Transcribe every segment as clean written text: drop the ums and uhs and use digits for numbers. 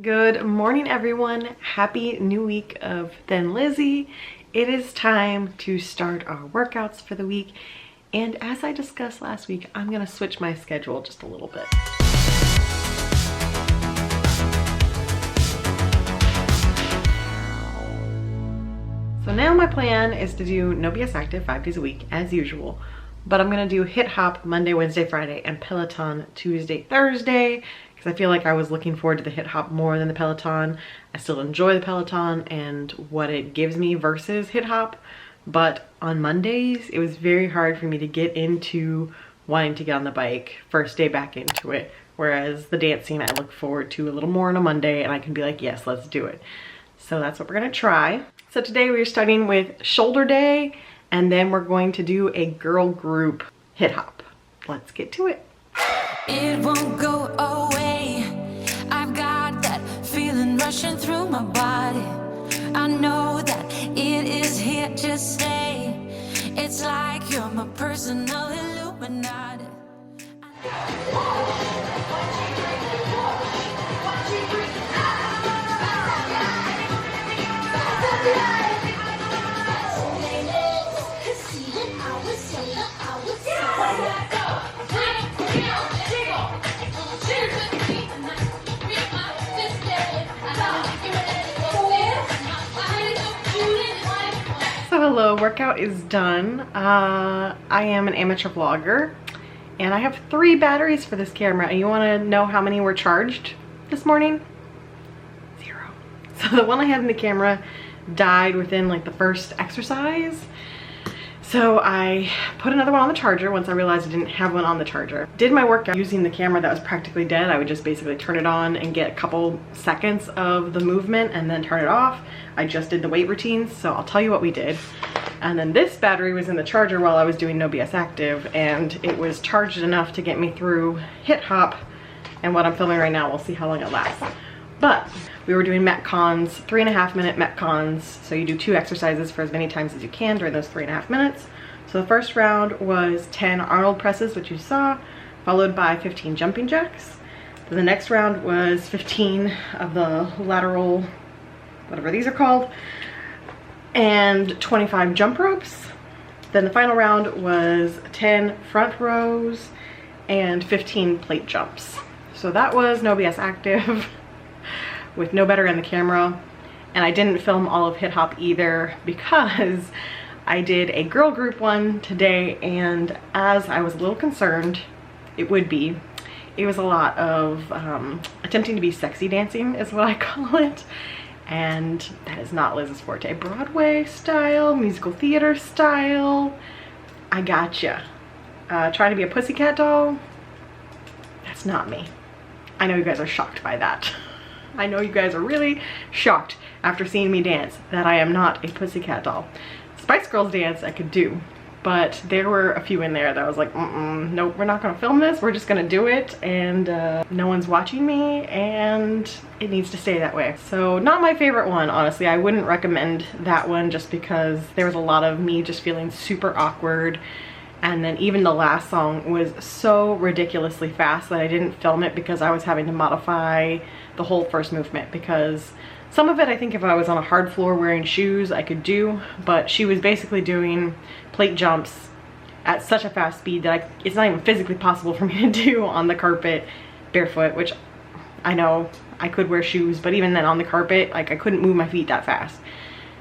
Good morning, everyone. Happy new week of Thin Lizzie. It is time to start our workouts for the week. And as I discussed last week, I'm gonna switch my schedule just a little bit. So now my plan is to do No BS Active 5 days a week as usual, but I'm gonna do Hit Hop Monday, Wednesday, Friday, and Peloton Tuesday, Thursday, because I feel like I was looking forward to the Hit Hop more than the Peloton. I still enjoy the Peloton and what it gives me versus Hit Hop, but on Mondays, it was very hard for me to get into wanting to get on the bike first day back into it, whereas the dancing I look forward to a little more on a Monday and I can be like, yes, let's do it. So that's what we're gonna try. So today we're starting with shoulder day, and then we're going to do a girl group hit hop. Let's get to it. It won't go away. I've got that feeling rushing through my body. I know that it is here to stay. It's like you're my personal Illuminati. So hello, workout is done. I am an amateur vlogger and I have 3 batteries for this camera. And you want to know how many were charged this morning? 0. So the one I had in the camera died within like the first exercise. So I put another one on the charger once I realized I didn't have one on the charger. Did my workout using the camera that was practically dead. I would just basically turn it on and get a couple seconds of the movement and then turn it off. I just did the weight routines, so I'll tell you what we did. And then this battery was in the charger while I was doing No BS Active, and it was charged enough to get me through Hit Hop, and what I'm filming right now, we'll see how long it lasts. But we were doing Metcons, 3.5-minute Metcons. So you do 2 exercises for as many times as you can during those 3.5 minutes. So the first round was 10 Arnold presses, which you saw, followed by 15 jumping jacks. Then the next round was 15 of the lateral, whatever these are called, and 25 jump ropes. Then the final round was 10 front rows and 15 plate jumps. So that was No BS Active with no better in the camera. And I didn't film all of Hit Hop either because I did a girl group one today, and as I was a little concerned it would be, it was a lot of attempting to be sexy dancing is what I call it, and that is not Liz's forte. Broadway style, musical theater style, I gotcha. Trying to be a pussycat doll, that's not me. I know you guys are shocked by that. I know you guys are really shocked after seeing me dance that I am not a pussycat doll. Spice Girls dance I could do, but there were a few in there that I was like, nope, we're not gonna film this, we're just gonna do it, and no one's watching me, and it needs to stay that way. So not my favorite one, honestly. I wouldn't recommend that one just because there was a lot of me just feeling super awkward. And then even the last song was so ridiculously fast that I didn't film it because I was having to modify the whole first movement, because some of it I think if I was on a hard floor wearing shoes I could do, but she was basically doing plate jumps at such a fast speed that it's not even physically possible for me to do on the carpet barefoot, which I know I could wear shoes, but even then on the carpet, like, I couldn't move my feet that fast.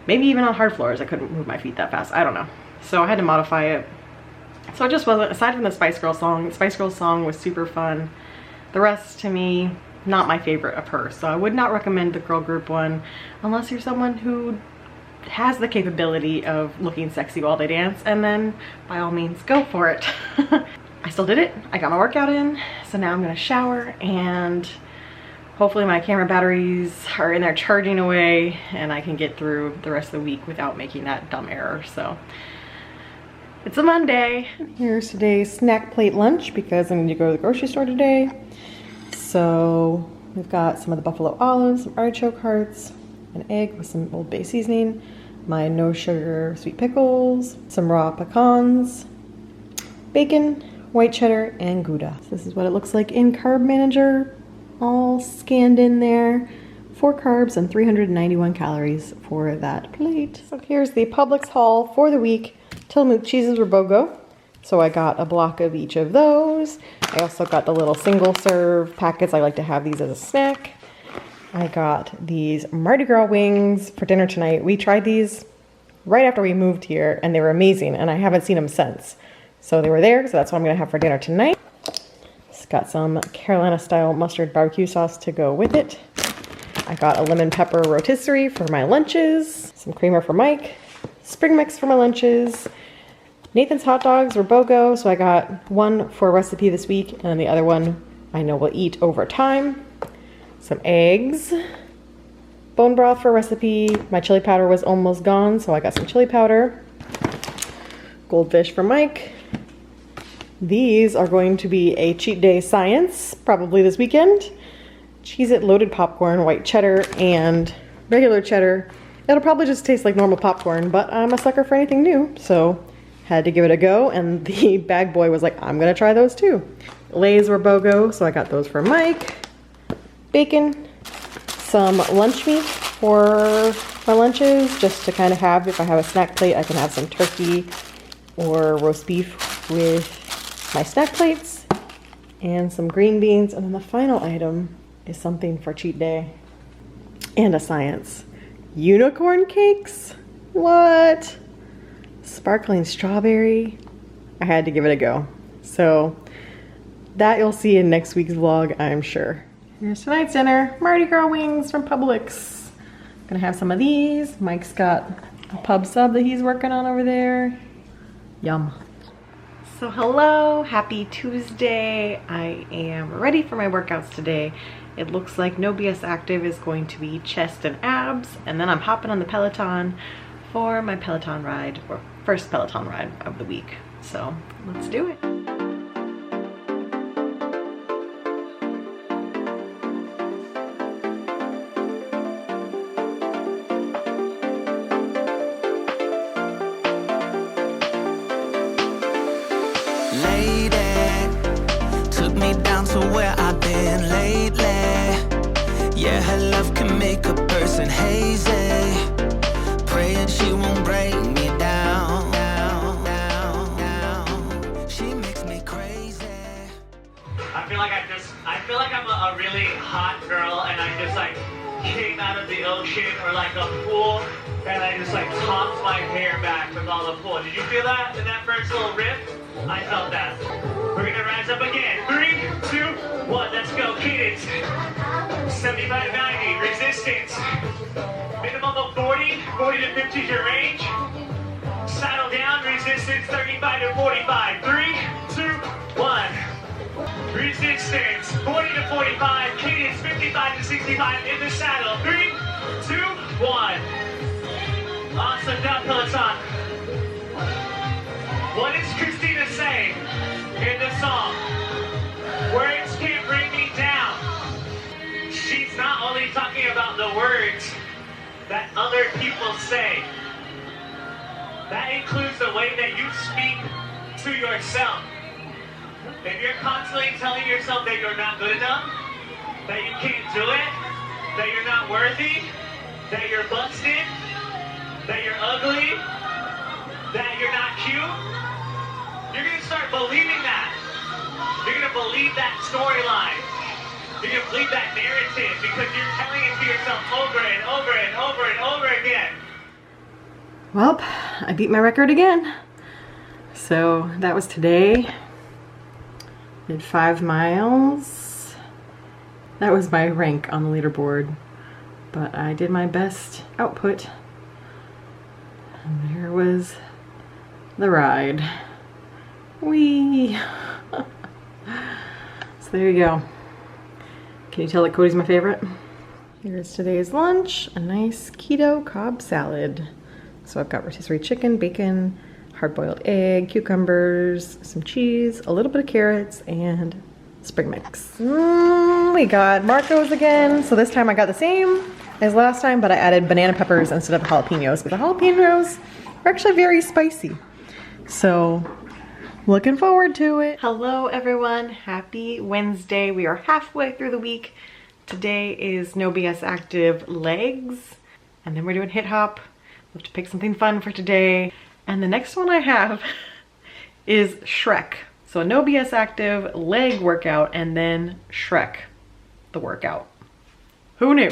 Maybe even on hard floors I couldn't move my feet that fast, I don't know. So I had to modify it. So it just wasn't, aside from the Spice Girls song, the Spice Girls song was super fun. The rest, to me, not my favorite of hers. So I would not recommend the girl group one unless you're someone who has the capability of looking sexy while they dance, and then by all means go for it. I still did it. I got my workout in, so now I'm gonna shower, and hopefully my camera batteries are in there charging away and I can get through the rest of the week without making that dumb error. So it's a Monday. Here's today's snack plate lunch because I need to go to the grocery store today. So we've got some of the buffalo olives, some artichoke hearts, an egg with some Old Bay seasoning, my no sugar sweet pickles, some raw pecans, bacon, white cheddar, and Gouda. So this is what it looks like in Carb Manager, all scanned in there. 4 carbs and 391 calories for that plate. So here's the Publix haul for the week. Tillamook cheeses were BOGO. So I got a block of each of those. I also got the little single serve packets. I like to have these as a snack. I got these Mardi Gras wings for dinner tonight. We tried these right after we moved here and they were amazing and I haven't seen them since. So they were there, so that's what I'm gonna have for dinner tonight. Just got some Carolina style mustard barbecue sauce to go with it. I got a lemon pepper rotisserie for my lunches, some creamer for Mike, spring mix for my lunches. Nathan's hot dogs were BOGO, so I got one for a recipe this week, and then the other one I know we'll eat over time. Some eggs, bone broth for a recipe. My chili powder was almost gone, so I got some chili powder. Goldfish for Mike. These are going to be a cheat day science, probably this weekend. Cheez-It loaded popcorn, white cheddar, and regular cheddar. It'll probably just taste like normal popcorn, but I'm a sucker for anything new, so had to give it a go, and the bag boy was like, I'm gonna try those too. Lay's were BOGO, so I got those for Mike. Bacon, some lunch meat for my lunches, just to kind of have, if I have a snack plate, I can have some turkey or roast beef with my snack plates, and some green beans, and then the final item is something for cheat day and a science. Unicorn cakes? What? Sparkling strawberry. I had to give it a go. So that you'll see in next week's vlog, I'm sure. Here's tonight's dinner. Mardi Gras wings from Publix. Gonna have some of these. Mike's got a pub sub that he's working on over there. Yum. So hello, happy Tuesday. I am ready for my workouts today. It looks like No BS Active is going to be chest and abs, and then I'm hopping on the Peloton for my Peloton ride, or first Peloton ride of the week. So let's do it. Lady took me down to where I've been lately. Yeah, her love can make a person hazy. Praying she won't break me down. She makes me crazy. I feel like I'm a really hot girl and I just like came out of the ocean or like a pool and I just like tossed my hair back with all the pool. Did you feel that in that first little rip? I felt that. We're gonna rise up again. 3, 2, 1, let's go, cadence. 75-90, resistance. Minimum of 40 to 50 is your range. Saddle down, resistance 35 to 45. 3, 2, 1. Resistance 40 to 45, cadence 55 to 65 in the saddle. 3, 2, 1. Awesome job, Peloton. What does Christina say in the song? Words can't bring me down. She's not only talking about the words that other people say. That includes the way that you speak to yourself. If you're constantly telling yourself that you're not good enough, that you can't do it, that you're not worthy, that you're busted, that you're ugly, that you're not cute, you're gonna start believing that. You're gonna believe that storyline. You're gonna believe that narrative because you're telling it to yourself over and over and over and over again. Well, I beat my record again. So that was today. Did 5 miles. That was my rank on the leaderboard, but I did my best output. And there was the ride. Whee! So there you go. Can you tell that Cody's my favorite? Here's today's lunch, a nice keto Cobb salad. So I've got rotisserie chicken, bacon, hard-boiled egg, cucumbers, some cheese, a little bit of carrots, and spring mix. We got Marco's again. So this time I got the same as last time, but I added banana peppers instead of jalapenos, because the jalapenos are actually very spicy. So looking forward to it. Hello everyone, happy Wednesday. We are halfway through the week. Today is No BS Active legs, and then we're doing hip hop. We'll have to pick something fun for today. And the next one I have is Shrek. So a No BS Active leg workout and then Shrek, the workout. Who knew?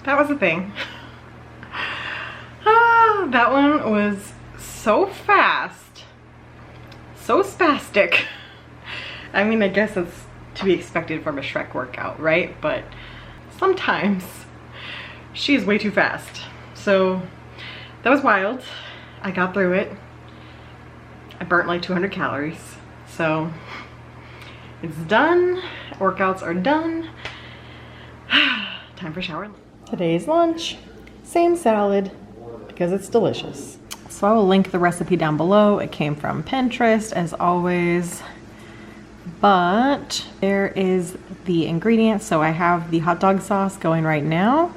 That was a thing. That one was so fast, so spastic. I mean, I guess it's to be expected from a Shrek workout, right? But sometimes she is way too fast. So that was wild. I got through it. I burnt like 200 calories. So it's done. Workouts are done. Time for shower. Today's lunch, same salad, because it's delicious. So I will link the recipe down below. It came from Pinterest as always, but there is the ingredients. So I have the hot dog sauce going right now,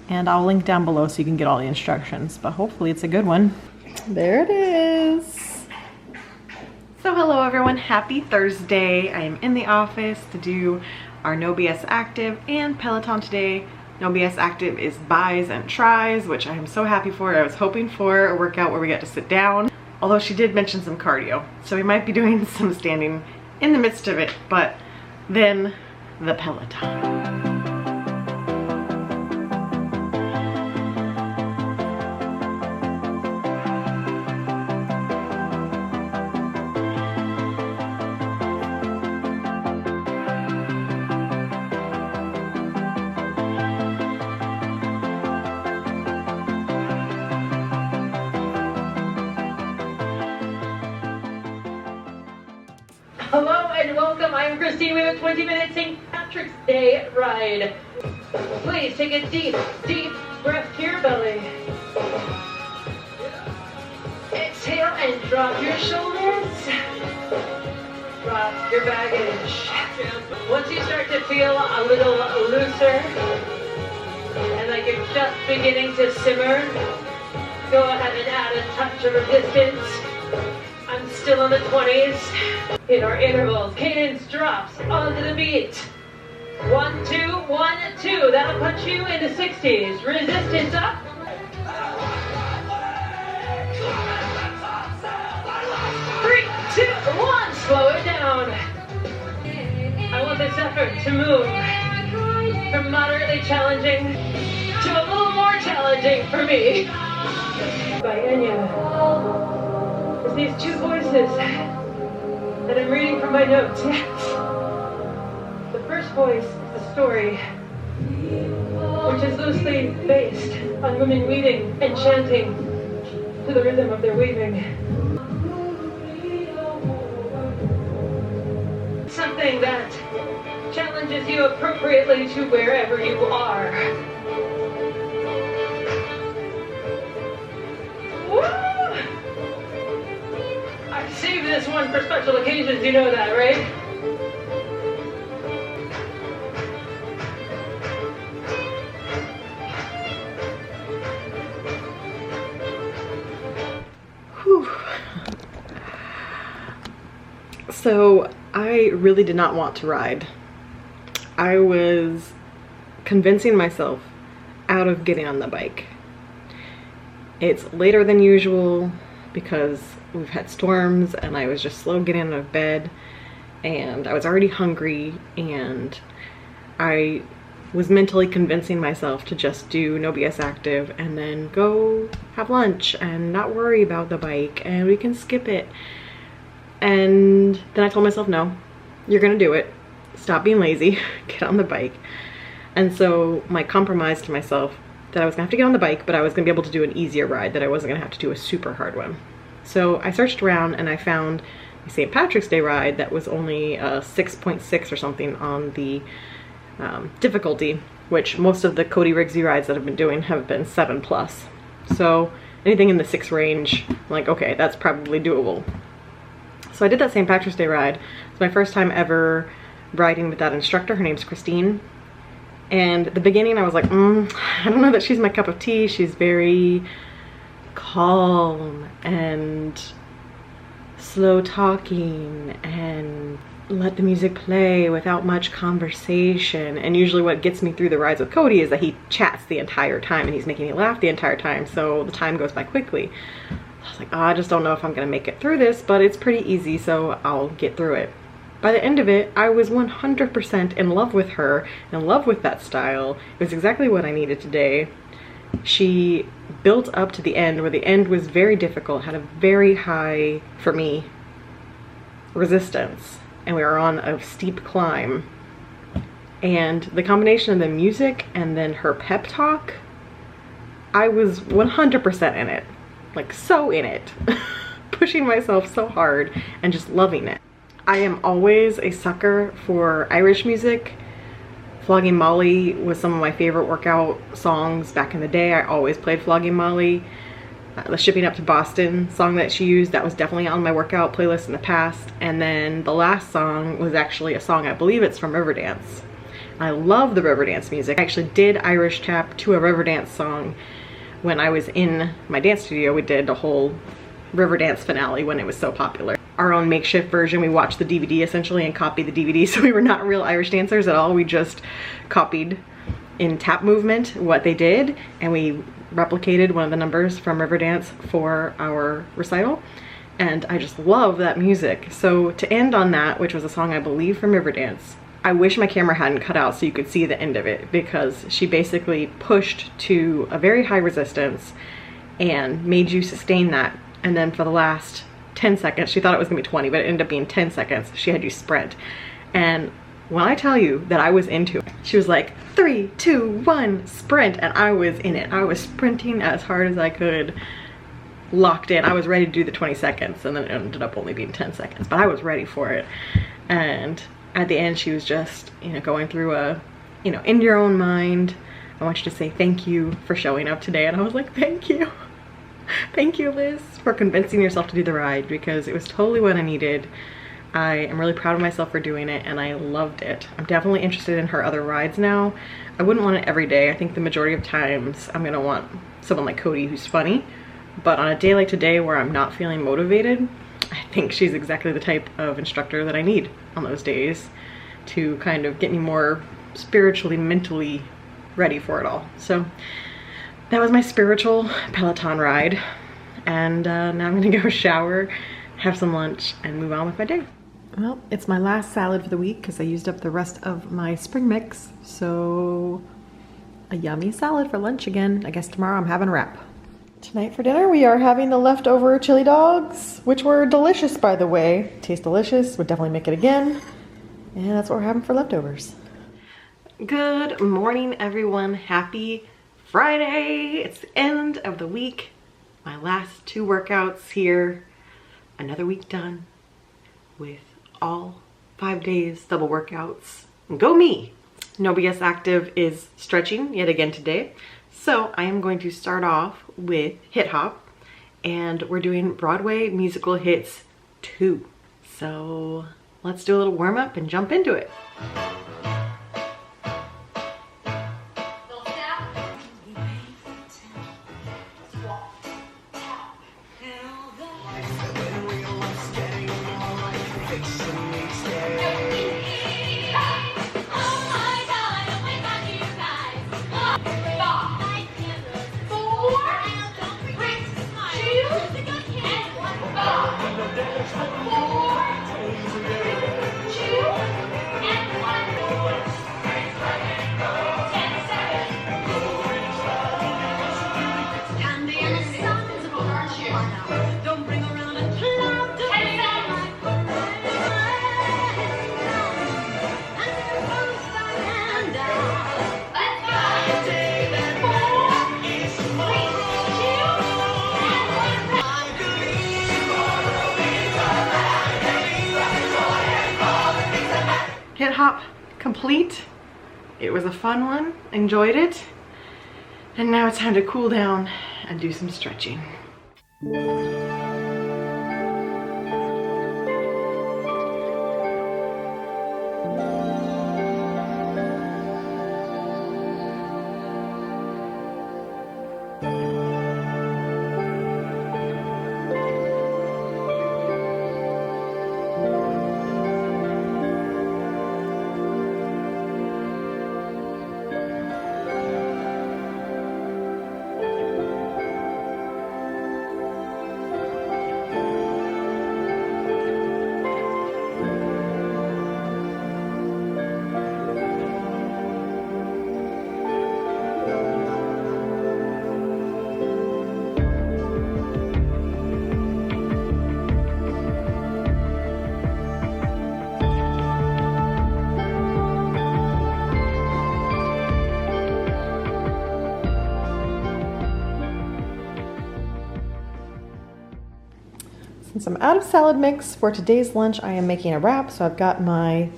and I'll link down below so you can get all the instructions, but hopefully it's a good one. There it is. So hello everyone, happy Thursday. I am in the office to do our No BS Active and Peloton today. No BS Active is buys and tries, which I am so happy for. I was hoping for a workout where we get to sit down, although she did mention some cardio. So we might be doing some standing in the midst of it, but then the Peloton. Hello and welcome. I'm Christine. We have a 20-minute St. Patrick's Day ride. Please take a deep, deep breath to your belly. Exhale and drop your shoulders. Drop your baggage. Once you start to feel a little looser and like you're just beginning to simmer, go ahead and add a touch of resistance. I'm still in the 20s. In our intervals, cadence drops onto the beat. 1, 2, 1, 2. That'll put you into 60s. Resistance up. 3, 2, 1. Slow it down. I want this effort to move from moderately challenging to a little more challenging for me. By Enya. These two voices that I'm reading from my notes. Yes. The first voice is the story, which is loosely based on women weaving and chanting to the rhythm of their weaving. Something that challenges you appropriately to wherever you are. Save this one for special occasions, you know that, right? So I really did not want to ride. I was convincing myself out of getting on the bike. It's later than usual because we've had storms and I was just slow getting out of bed and I was already hungry, and I was mentally convincing myself to just do No BS Active and then go have lunch and not worry about the bike and we can skip it. And then I told myself, no, you're gonna do it. Stop being lazy, get on the bike. And so my compromise to myself that I was gonna have to get on the bike, but I was gonna be able to do an easier ride, that I wasn't gonna have to do a super hard one. So I searched around and I found a St. Patrick's Day ride that was only 6.6 or something on the difficulty, which most of the Cody Rigsby rides that I've been doing have been 7+. So anything in the 6 range, I'm like, okay, that's probably doable. So I did that St. Patrick's Day ride. It's my first time ever riding with that instructor. Her name's Christine. And at the beginning I was like, I don't know that she's my cup of tea. She's very calm and slow talking and let the music play without much conversation. And usually what gets me through the rides with Cody is that he chats the entire time and he's making me laugh the entire time, so the time goes by quickly. I was like, oh, I just don't know if I'm gonna make it through this, but it's pretty easy, so I'll get through it. By the end of it, I was 100% in love with her, in love with that style. It was exactly what I needed today. She built up to the end, where the end was very difficult, had a very high, for me, resistance. And we were on a steep climb. And the combination of the music and then her pep talk, I was 100% in it. Like, so in it. Pushing myself so hard and just loving it. I am always a sucker for Irish music. Flogging Molly was some of my favorite workout songs back in the day. I always played Flogging Molly. The Shipping Up to Boston song that she used, that was definitely on my workout playlist in the past. And then the last song was actually a song, I believe it's from Riverdance. I love the Riverdance music. I actually did Irish tap to a Riverdance song when I was in my dance studio. We did a whole Riverdance finale when it was so popular. Our own makeshift version. We watched the DVD essentially and copied the DVD, so we were not real Irish dancers at all. We just copied in tap movement what they did, and we replicated one of the numbers from Riverdance for our recital. And I just love that music. So to end on that, which was a song I believe from Riverdance, I wish my camera hadn't cut out so you could see the end of it, because she basically pushed to a very high resistance and made you sustain that. And then for the last 10 seconds, she thought it was gonna be 20, but it ended up being 10 seconds. She had you sprint. And when I tell you that I was into it, she was like, 3, 2, 1, sprint. And I was in it. I was sprinting as hard as I could, locked in. I was ready to do the 20 seconds, and then it ended up only being 10 seconds, but I was ready for it. And at the end, she was just, you know, going through a, you know, in your own mind, I want you to say thank you for showing up today. And I was like, thank you. Thank you, Liz, for convincing yourself to do the ride, because it was totally what I needed. I am really proud of myself for doing it, and I loved it. I'm definitely interested in her other rides now. I wouldn't want it every day. I think the majority of times I'm gonna want someone like Cody who's funny, but on a day like today where I'm not feeling motivated, I think she's exactly the type of instructor that I need on those days to kind of get me more spiritually, mentally ready for it all. So that was my spiritual Peloton ride, and now I'm gonna go shower, have some lunch, and move on with my day. Well, it's my last salad for the week because I used up the rest of my spring mix, so a yummy salad for lunch again. I guess tomorrow I'm having a wrap. Tonight for dinner we are having the leftover chili dogs, which were delicious, by the way. Taste delicious, would definitely make it again, and that's what we're having for leftovers. Good morning, everyone. Happy Friday. It's the end of the week. My last 2 workouts here. Another week done with all 5 days double workouts. Go me! No BS Active is stretching yet again today. So I am going to start off with hip hop, and we're doing Broadway musical hits 2. So let's do a little warm up and jump into it. hit hop complete. It was a fun one, enjoyed it. And now it's time to cool down and do some stretching. Since I'm out of salad mix for today's lunch, I am making a wrap. So I've got my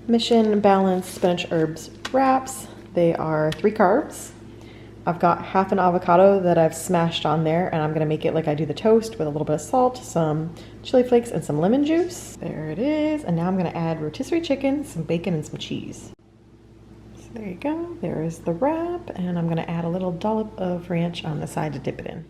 Mission Balanced Spinach Herbs wraps. They are 3 carbs. I've got half an avocado that I've smashed on there, and I'm gonna make it like I do the toast with a little bit of salt, some chili flakes, and some lemon juice. There it is. And now I'm gonna add rotisserie chicken, some bacon, and some cheese. So there you go. There is the wrap, and I'm gonna add a little dollop of ranch on the side to dip it in.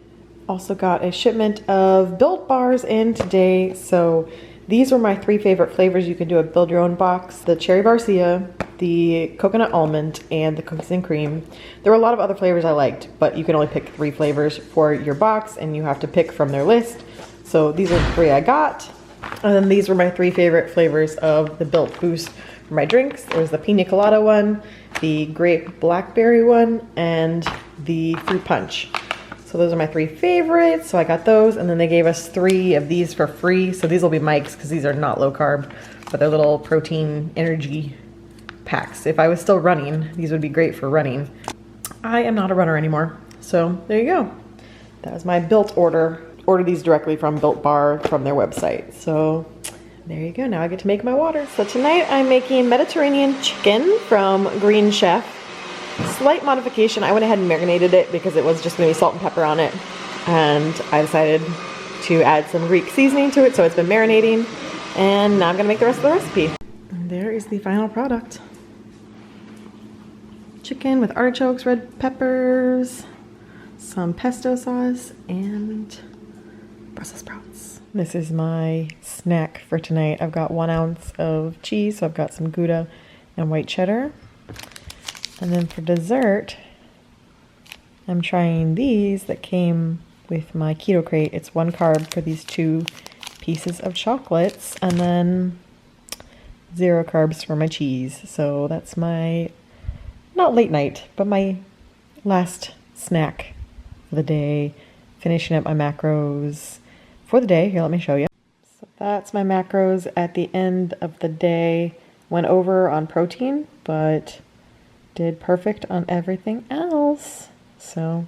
Also got a shipment of Built bars in today. So these were my 3 favorite flavors. You can do a build your own box: the cherry barcia, the coconut almond, and the cookies and cream. There were a lot of other flavors I liked, but you can only pick 3 flavors for your box, and you have to pick from their list. So these are the 3 I got. And then these were my 3 favorite flavors of the Built Boost for my drinks. There was the pina colada one, the grape blackberry one, and the fruit punch. So those are my 3 favorites. So I got those, and then they gave us 3 of these for free. So these will be Mike's because these are not low carb, but they're little protein energy packs. If I was still running, these would be great for running. I am not a runner anymore. So there you go. That was my Built order. Order these directly from Built Bar from their website. So there you go. Now I get to make my water. So tonight I'm making Mediterranean chicken from Green Chef. Slight modification. I went ahead and marinated it because it was just going to be salt and pepper on it, and I decided to add some Greek seasoning to it, so it's been marinating, and now I'm going to make the rest of the recipe. And there is the final product. Chicken with artichokes, red peppers, some pesto sauce, and Brussels sprouts. This is my snack for tonight. I've got 1 ounce of cheese, so I've got some Gouda and white cheddar. And then for dessert, I'm trying these that came with my keto crate. It's 1 carb for these 2 pieces of chocolates, and then 0 carbs for my cheese. So that's my, not late night, but my last snack for the day. Finishing up my macros for the day. Here, let me show you. So that's my macros at the end of the day. Went over on protein, but did perfect on everything else. So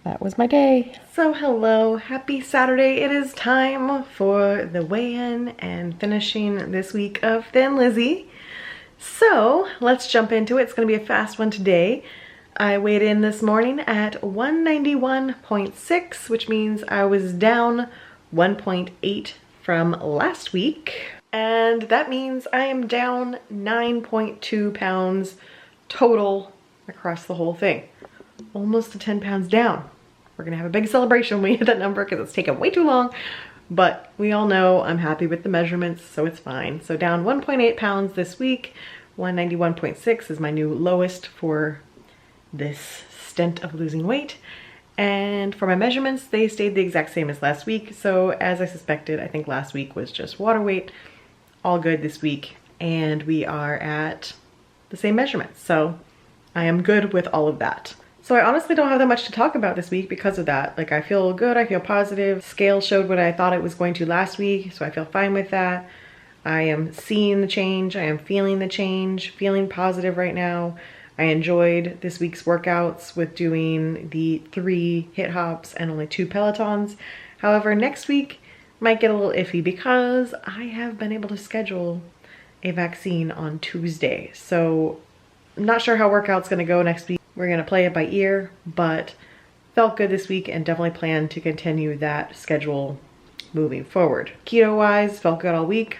that was my day. So hello, happy Saturday. It is time for the weigh-in and finishing this week of Thin Lizzie. So let's jump into it. It's gonna be a fast one today. I weighed in this morning at 191.6, which means I was down 1.8 from last week. And that means I am down 9.2 pounds total across the whole thing. Almost to 10 pounds down. We're gonna have a big celebration when we hit that number because it's taken way too long, but we all know I'm happy with the measurements, so it's fine. So down 1.8 pounds this week. 191.6 is my new lowest for this stint of losing weight. And for my measurements, they stayed the exact same as last week. So as I suspected, I think last week was just water weight. All good this week. And we are at the same measurements. So I am good with all of that. So I honestly don't have that much to talk about this week because of that. Like, I feel good, I feel positive. Scale showed what I thought it was going to last week, so I feel fine with that. I am seeing the change, I am feeling the change, feeling positive right now. I enjoyed this week's workouts with doing the 3 hit hops and only 2 Pelotons. However, next week might get a little iffy because I have been able to schedule a vaccine on Tuesday. So I'm not sure how workout's gonna go next week. We're gonna play it by ear, but felt good this week and definitely plan to continue that schedule moving forward. Keto wise, felt good all week.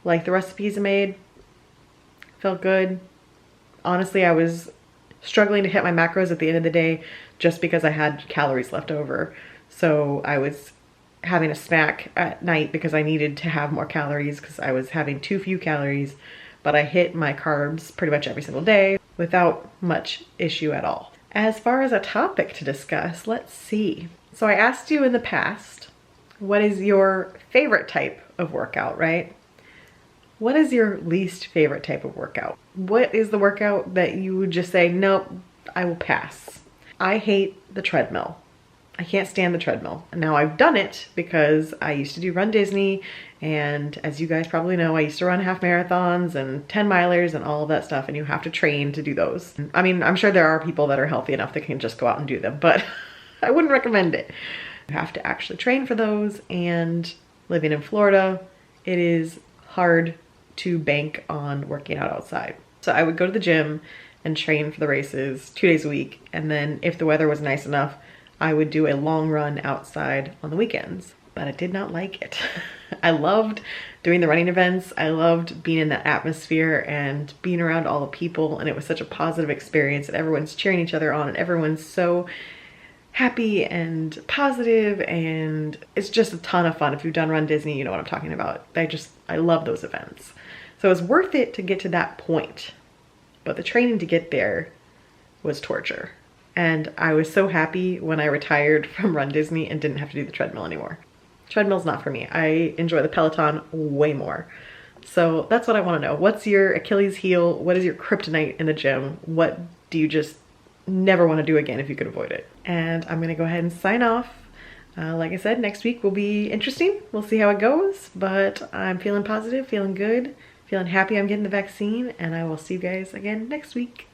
Like the recipes I made, felt good. Honestly, I was struggling to hit my macros at the end of the day just because I had calories left over. So I was having a snack at night because I needed to have more calories because I was having too few calories, but I hit my carbs pretty much every single day without much issue at all. As far as a topic to discuss, let's see. So I asked you in the past, what is your favorite type of workout, right? What is your least favorite type of workout? What is the workout that you would just say, nope, I will pass? I hate the treadmill. I can't stand the treadmill. Now I've done it because I used to do Run Disney, and as you guys probably know, I used to run half marathons and 10 milers and all of that stuff, and you have to train to do those. I mean, I'm sure there are people that are healthy enough that can just go out and do them, but I wouldn't recommend it. You have to actually train for those, and living in Florida, it is hard to bank on working out outside. So I would go to the gym and train for the races 2 days a week, and then if the weather was nice enough, I would do a long run outside on the weekends, but I did not like it. I loved doing the running events. I loved being in that atmosphere and being around all the people, and it was such a positive experience, and everyone's cheering each other on, and everyone's so happy and positive, and it's just a ton of fun. If you've done Run Disney, you know what I'm talking about. I love those events. So it was worth it to get to that point, but the training to get there was torture. And I was so happy when I retired from Run Disney and didn't have to do the treadmill anymore. Treadmill's not for me. I enjoy the Peloton way more. So that's what I want to know. What's your Achilles heel? What is your kryptonite in the gym? What do you just never want to do again if you could avoid it? And I'm going to go ahead and sign off. Like I said, next week will be interesting. We'll see how it goes, but I'm feeling positive, feeling good, feeling happy I'm getting the vaccine, and I will see you guys again next week.